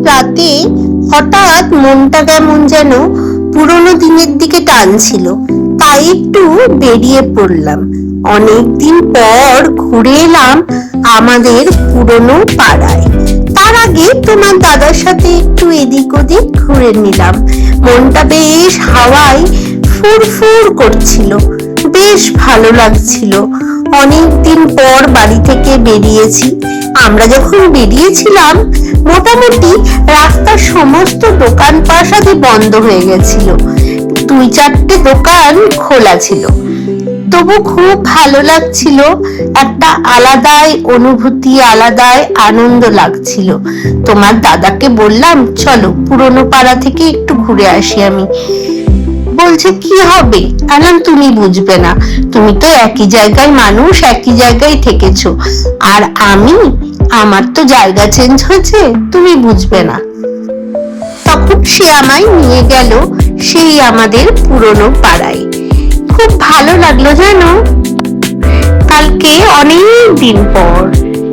রাতে হঠাৎ মনটা কেমন যেন পুরোনো দিনের দিকে টানছিল, তাই একটু বেরিয়ে পড়লাম। অনেকদিন পর ঘুরে এলাম আমাদের পুরনো পাড়ায়। তার আগে তোমার দাদার সাথে একটু এদিক ওদিক ঘুরে নিলাম। মনটা বেশ হাওয়ায় ফুরফুর করছিল, বেশ ভালো লাগছিল। অনেকদিন পর বাড়ি থেকে বেরিয়েছি। আমরা যখন বেরিয়েছিলাম মোটামুটি রাস্তার সমস্ত দোকান পাশাদি বন্ধ হয়ে গেছিল, 2-4টে দোকান খোলা ছিল। তবু খুব ভালো লাগছিল, একটা আলাদাই অনুভূতি, আলাদাই আনন্দ লাগছিল। তোমার দাদাকে বললাম চলো পুরনো পাড়া থেকে একটু ঘুরে আসি। আমি বলছে কি হবে? আলাম তুমি বুঝবে না, তুমি তো একই জায়গায় মানুষ, একই জায়গায় থেকেছো, আর আমার তো জায়গা চেঞ্জ হয়েছে, তুমি বুঝবে না। তখন সে আমায় নিয়ে গেল সেই আমাদের পুরনো পাড়ায়। খুব ভালো লাগলো জানো, কালকে অনেক দিন পর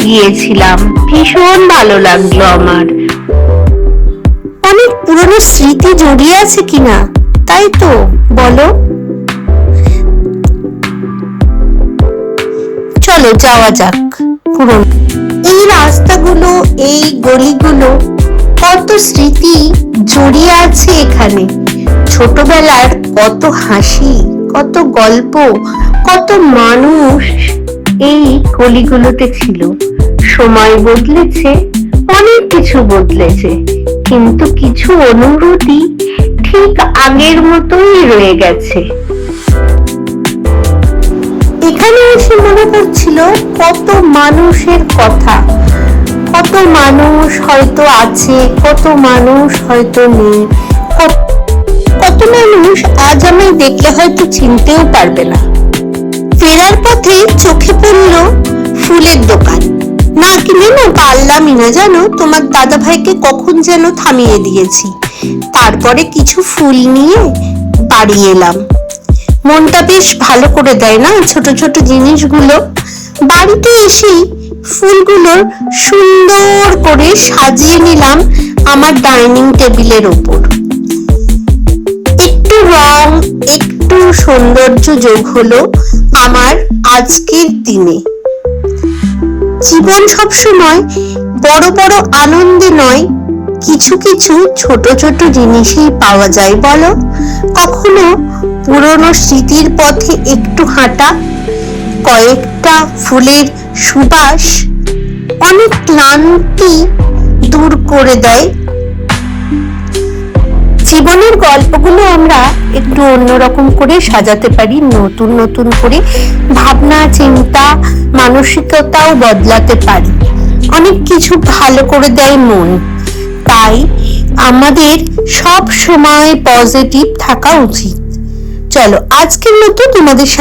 গিয়েছিলাম, ভীষণ ভালো লাগলো আমার। অনেক পুরনো স্মৃতি জড়িয়ে আছে কিনা, তাই তো বলো? চলো যাওয়া যাক। পুরনো এই রাস্তাগুলো, এই গলিগুলো, কত স্মৃতি জড়িয়ে আছে এখানে। ছোটবেলার কত হাসি, কত গল্প, কত মানুষ এই গলিগুলোতে ছিল। সময় বদলেছে, অনেক কিছু বদলেছে, কিন্তু কিছু অনুভূতি ঠিক আগের মতোই রয়ে গেছে। এখানে এসে মনে পড়ছিল কত মানুষের কথা, কত মানুষ হয়তো আছে, কত মানুষ হয়তো নেই, কত মানুষ আজ আমি দেখলে হয়তো চিনতেও পারবে না। ফেরার পথে চোখে পড়ল ফুলের দোকান। না কিনে না পারলামই না জানো, তোমার দাদা ভাইকে কখন যেন থামিয়ে দিয়েছি। তারপরে কিছু ফুল নিয়ে বাড়ি এলাম। মনটা বেশ ভালো করে দেয় না ছোট ছোট জিনিসগুলো। বাড়িতে এসেই ফুলগুলোর সুন্দর করে সাজিয়ে নিলাম আমার ডাইনিং টেবিলের উপর। একটু রং, একটু সৌন্দর্য যোগ হলো আমার আজকের দিনে। জীবন সবসময় বড় বড় আনন্দে নয়, কিছু কিছু ছোট ছোট জিনিসই পাওয়া যায় বলো। কখনো পুরনো স্মৃতির পথে একটু হাঁটা, কয়েকটা ফুলের সুবাস অনেক ক্লান্তি দূর করে দেয়। জীবনের গল্পগুলো আমরা একটু অন্যরকম করে সাজাতে পারি, নতুন নতুন করে ভাবনা চিন্তা মানসিকতাও বদলাতে পারি। অনেক কিছু ভালো করে দেয় মন। তাই আমাদের সব সময় পজিটিভ থাকা উচিত। চলো আজকের মতো তোমাদের সাথে